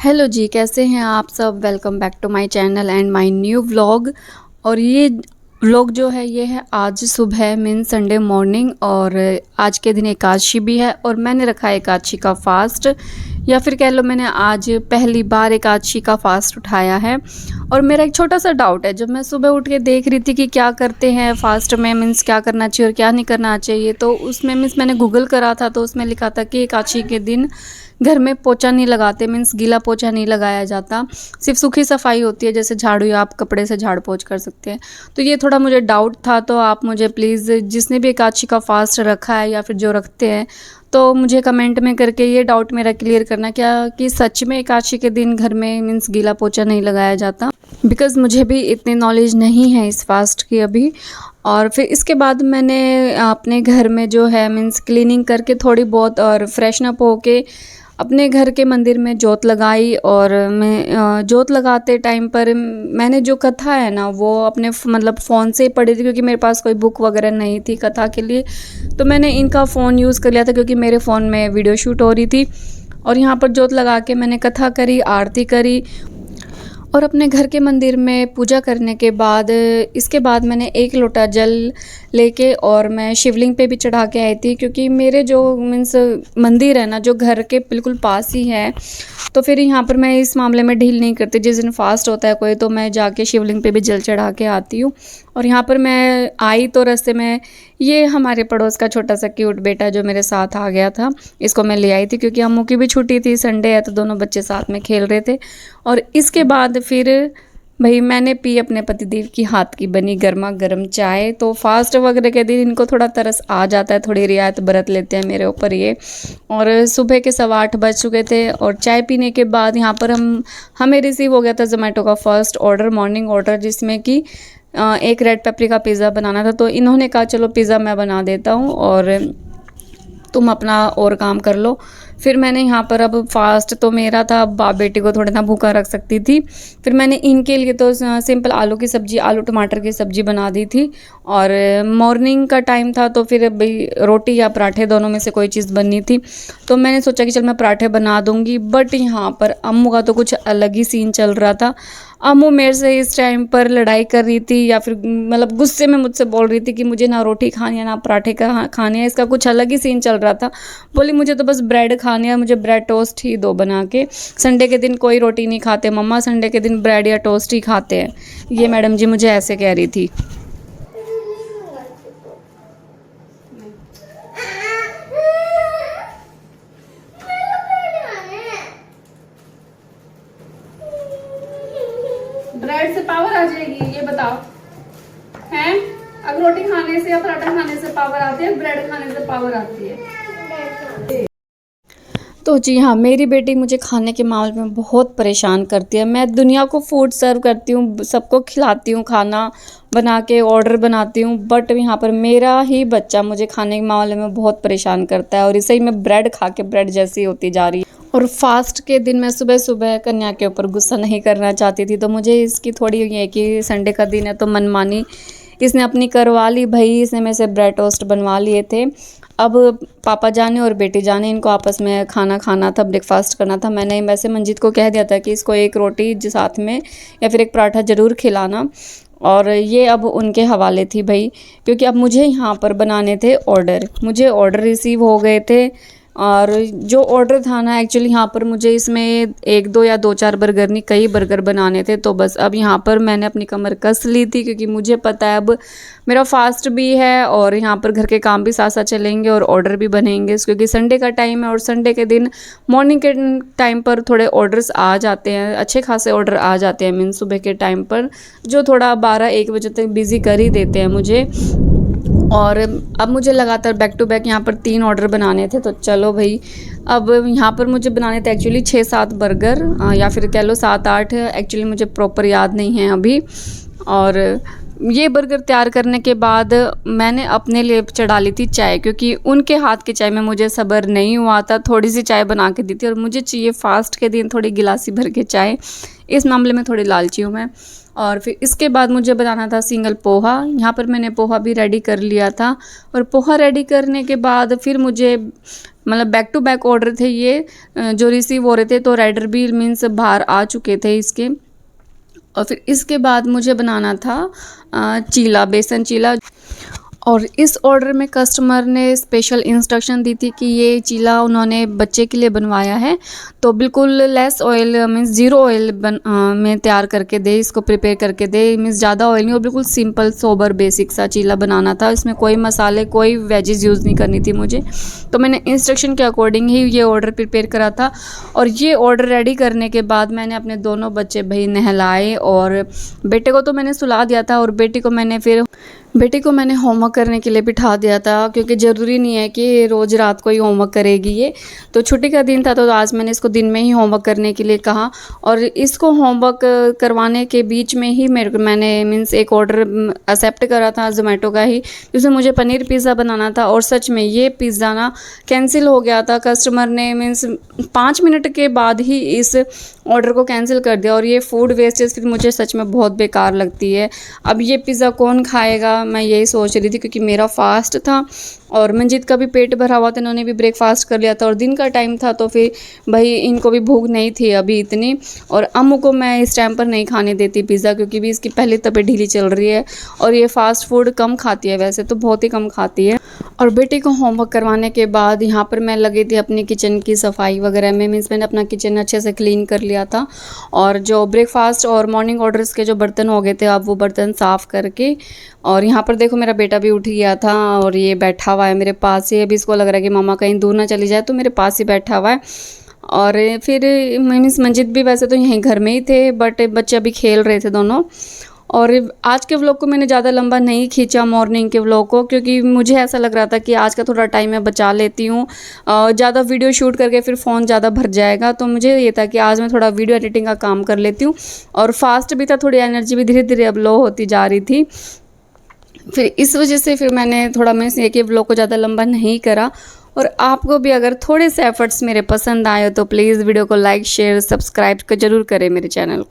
Hello जी, कैसे हैं आप सब। Welcome back to my channel and my new vlog. और ये व्लॉग जो है ये है आज सुबह मीन संडे मॉर्निंग। और आज के दिन एकादशी भी है और मैंने रखा है एकादशी का फास्ट, या फिर कह लो मैंने आज पहली बार एकादशी का फास्ट उठाया है। और मेरा एक छोटा सा डाउट है, जब मैं सुबह उठ के देख रही थी कि क्या करते हैं फास्ट में, मीन्स क्या करना चाहिए और क्या नहीं करना चाहिए, तो उसमें मीन्स मैंने गूगल करा था तो उसमें लिखा था कि एकादशी के दिन घर में पोछा नहीं लगाते, मीन्स गीला पोछा नहीं लगाया जाता, सिर्फ सूखी सफाई होती है, जैसे झाड़ू या आप कपड़े से झाड़ पोछ कर सकते हैं। तो ये थोड़ा मुझे डाउट था, तो आप मुझे प्लीज़ जिसने भी एकादशी का फास्ट रखा है या फिर जो रखते हैं, तो मुझे कमेंट में करके ये डाउट मेरा क्लियर करना क्या कि सच में एकादशी के दिन घर में मीन्स गीला पोछा नहीं लगाया जाता। बिकॉज़ मुझे भी इतनी नॉलेज नहीं है इस फास्ट की अभी। और फिर इसके बाद मैंने अपने घर में जो है मीन्स क्लीनिंग करके थोड़ी बहुत और फ्रेशन अप होके अपने घर के मंदिर में जोत लगाई। और मैं जोत लगाते टाइम पर मैंने जो कथा है ना वो अपने मतलब फ़ोन से ही पढ़ी थी, क्योंकि मेरे पास कोई बुक वगैरह नहीं थी कथा के लिए। तो मैंने इनका फ़ोन यूज़ कर लिया था क्योंकि मेरे फ़ोन में वीडियो शूट हो रही थी। और यहाँ पर जोत लगा के मैंने कथा करी, आरती करी। और अपने घर के मंदिर में पूजा करने के बाद इसके बाद मैंने एक लोटा जल लेके और मैं शिवलिंग पे भी चढ़ा के आई थी, क्योंकि मेरे जो मीन्स मंदिर है ना जो घर के बिल्कुल पास ही है। तो फिर यहाँ पर मैं इस मामले में ढील नहीं करती, जिस दिन फास्ट होता है कोई तो मैं जाके शिवलिंग पे भी जल चढ़ा के आती हूँ। और यहाँ पर मैं आई तो रास्ते में ये हमारे पड़ोस का छोटा सा क्यूट बेटा जो मेरे साथ आ गया था, इसको मैं ले आई थी क्योंकि अम्मू की भी छुट्टी थी, संडे है तो दोनों बच्चे साथ में खेल रहे थे। और इसके बाद फिर भाई मैंने पी अपने पतिदेव की हाथ की बनी गर्मा गर्म चाय। तो फास्ट वगैरह के दिन इनको थोड़ा तरस आ जाता है, थोड़ी रियायत बरत लेते हैं मेरे ऊपर ये। और सुबह के 8:15 बज चुके थे और चाय पीने के बाद यहाँ पर हमें रिसीव हो गया था जोमेटो का फर्स्ट ऑर्डर, मॉर्निंग ऑर्डर, जिसमें कि एक रेड पेपरिका पिज़्ज़ा बनाना था। तो इन्होंने कहा चलो पिज़्ज़ा मैं बना देता हूँ और तुम अपना और काम कर लो। फिर मैंने यहाँ पर अब फास्ट तो मेरा था, अब बाप बेटी को थोड़ा ना भूखा रख सकती थी। फिर मैंने इनके लिए तो सिंपल आलू की सब्ज़ी, आलू टमाटर की सब्ज़ी बना दी थी। और मॉर्निंग का टाइम था तो फिर भाई रोटी या पराठे दोनों में से कोई चीज़ बननी थी। तो मैंने सोचा कि चल मैं पराठे बना दूँगी। बट यहाँ पर अम्मू का तो कुछ अलग ही सीन चल रहा था। अम्मू मेरे से इस टाइम पर लड़ाई कर रही थी, या फिर मतलब गुस्से में मुझसे बोल रही थी कि मुझे ना रोटी खानी है ना पराठे खाने हैं। इसका कुछ अलग ही सीन चल रहा था। बोली मुझे तो बस ब्रेड खानी है, मुझे ब्रेड टोस्ट ही दो बना के। संडे के दिन कोई रोटी नहीं खाते मम्मा, संडे के दिन ब्रेड या टोस्ट ही खाते हैं। ये मैडम जी मुझे ऐसे कह रही थी। ब्रेड से पावर आ जाएगी ये बताओ हैं? अब रोटी खाने से या पराठा खाने से पावर आती है, ब्रेड खाने से पावर आती है। तो जी हाँ, मेरी बेटी मुझे खाने के मामले में बहुत परेशान करती है। मैं दुनिया को फूड सर्व करती हूँ, सबको खिलाती हूँ, खाना बना के ऑर्डर बनाती हूँ, बट यहाँ पर मेरा ही बच्चा मुझे खाने के मामले में बहुत परेशान करता है। और इसे ही मैं ब्रेड खा के ब्रेड जैसी होती जा रही है। और फास्ट के दिन मैं सुबह सुबह कन्या के ऊपर गुस्सा नहीं करना चाहती थी, तो मुझे इसकी थोड़ी ये कि संडे का दिन है तो मनमानी इसने अपनी करवा ली। भाई इसने मेरे से ब्रेड टोस्ट बनवा लिए थे। अब पापा जाने और बेटी जाने, इनको आपस में खाना खाना था, ब्रेकफास्ट करना था। मैंने वैसे मंजीत को कह दिया था कि इसको एक रोटी साथ में या फिर एक पराठा ज़रूर खिलाना। और ये अब उनके हवाले थी भाई, क्योंकि अब मुझे यहाँ पर बनाने थे ऑर्डर, मुझे ऑर्डर रिसीव हो गए थे। और जो ऑर्डर था ना एक्चुअली यहाँ पर मुझे इसमें 1-2 या 2-4 बर्गर नहीं, कई बर्गर बनाने थे। तो बस अब यहाँ पर मैंने अपनी कमर कस ली थी, क्योंकि मुझे पता है अब मेरा फास्ट भी है और यहाँ पर घर के काम भी साथ साथ चलेंगे और ऑर्डर भी बनेंगे, क्योंकि संडे का टाइम है। और संडे के दिन मॉर्निंग के टाइम पर थोड़े ऑर्डर्स आ जाते हैं, अच्छे खासे ऑर्डर आ जाते हैं मीन सुबह के टाइम पर, जो थोड़ा 12-1 बजे तक बिज़ी कर ही देते हैं मुझे। और अब मुझे लगातार बैक टू बैक यहाँ पर 3 ऑर्डर बनाने थे। तो चलो भाई, अब यहाँ पर मुझे बनाने थे एक्चुअली 6-7 बर्गर, या फिर कह लो 7-8, एक्चुअली मुझे प्रॉपर याद नहीं है अभी। और ये बर्गर तैयार करने के बाद मैंने अपने लिए चढ़ा ली थी चाय, क्योंकि उनके हाथ की चाय में मुझे सब्र नहीं हुआ था। थोड़ी सी चाय बना के दी थी और मुझे चाहिए फास्ट के दिन थोड़ी गिलासी भर के चाय, इस मामले में थोड़ी लालची हूँ मैं। और फिर इसके बाद मुझे बनाना था सिंगल पोहा। यहाँ पर मैंने पोहा भी रेडी कर लिया था। और पोहा रेडी करने के बाद फिर मुझे मतलब बैक टू बैक ऑर्डर थे ये जो रिसीव हो रहे थे। तो राइडर भी मीन्स बाहर आ चुके थे इसके। और फिर इसके बाद मुझे बनाना था चीला, बेसन चीला। और इस ऑर्डर में कस्टमर ने स्पेशल इंस्ट्रक्शन दी थी कि ये चीला उन्होंने बच्चे के लिए बनवाया है, तो बिल्कुल less oil means zero oil में तैयार करके दे, इसको प्रिपेयर करके दे। मीन्स ज़्यादा ऑयल नहीं और बिल्कुल सिंपल सोबर बेसिक सा चीला बनाना था। इसमें कोई मसाले कोई वेजेस यूज़ नहीं करनी थी मुझे। तो मैंने इंस्ट्रक्शन के अकॉर्डिंग ही ये ऑर्डर प्रिपेयर करा था। और ये ऑर्डर रेडी करने के बाद मैंने अपने दोनों बच्चे भाई नहलाए, और बेटे को तो मैंने सुला दिया था और बेटी को मैंने होमवर्क करने के लिए बिठा दिया था, क्योंकि ज़रूरी नहीं है कि रोज़ रात को ही होमवर्क करेगी ये। तो छुट्टी का दिन था तो आज मैंने इसको दिन में ही होमवर्क करने के लिए कहा। और इसको होमवर्क करवाने के बीच में ही मैंने मीन्स एक ऑर्डर एक्सेप्ट करा था ज़ोमैटो का ही, जिसमें मुझे पनीर पिज़्ज़ा बनाना था। और सच में ये पिज़्ज़ा ना कैंसिल हो गया था। कस्टमर ने मीन्स 5 मिनट के बाद ही इस ऑर्डर को कैंसिल कर दिया। और ये फूड वेस्टेज फिर मुझे सच में बहुत बेकार लगती है। अब ये पिज़्ज़ा कौन खाएगा, मैं यही सोच रही थी, क्योंकि मेरा फास्ट था और मंजीत का भी पेट भरा हुआ था, इन्होंने भी ब्रेकफास्ट कर लिया था और दिन का टाइम था, तो फिर भाई इनको भी भूख नहीं थी अभी इतनी। और अम्मू को मैं इस टाइम पर नहीं खाने देती पिज़्ज़ा, क्योंकि भी इसकी पहले तबीयत ढीली चल रही है और ये फास्ट फूड कम खाती है, वैसे तो बहुत ही कम खाती है। और बेटी को होमवर्क करवाने के बाद यहाँ पर मैं लगी थी अपनी किचन की सफाई वगैरह में। मीन्स मैंने अपना किचन अच्छे से क्लीन कर लिया था, और जो ब्रेकफास्ट और मॉर्निंग ऑर्डर्स के जो बर्तन हो गए थे अब वो बर्तन साफ़ करके। और यहाँ पर देखो मेरा बेटा भी उठ गया था और ये बैठा हुआ है मेरे पास ही। अभी इसको लग रहा है कि मामा कहीं दूर ना चली जाए, तो मेरे पास ही बैठा हुआ है। और फिर मीन्स मंजित भी वैसे तो यहीं घर में ही थे, बट बच्चे अभी खेल रहे थे दोनों। और आज के व्लॉग को मैंने ज़्यादा लंबा नहीं खींचा, मॉर्निंग के व्लॉग को, क्योंकि मुझे ऐसा लग रहा था कि आज का थोड़ा टाइम मैं बचा लेती हूँ। ज़्यादा वीडियो शूट करके फिर फ़ोन ज़्यादा भर जाएगा, तो मुझे ये था कि आज मैं थोड़ा वीडियो एडिटिंग का काम कर लेती हूँ। और फास्ट भी था, थोड़ी एनर्जी भी धीरे धीरे अब लो होती जा रही थी। फिर इस वजह से फिर मैंने थोड़ा मैं एक ही व्लॉग को ज़्यादा लंबा नहीं करा। और आपको भी अगर थोड़े से एफर्ट्स मेरे पसंद आए तो प्लीज़ वीडियो को लाइक शेयर सब्सक्राइब जरूर करें मेरे चैनल को।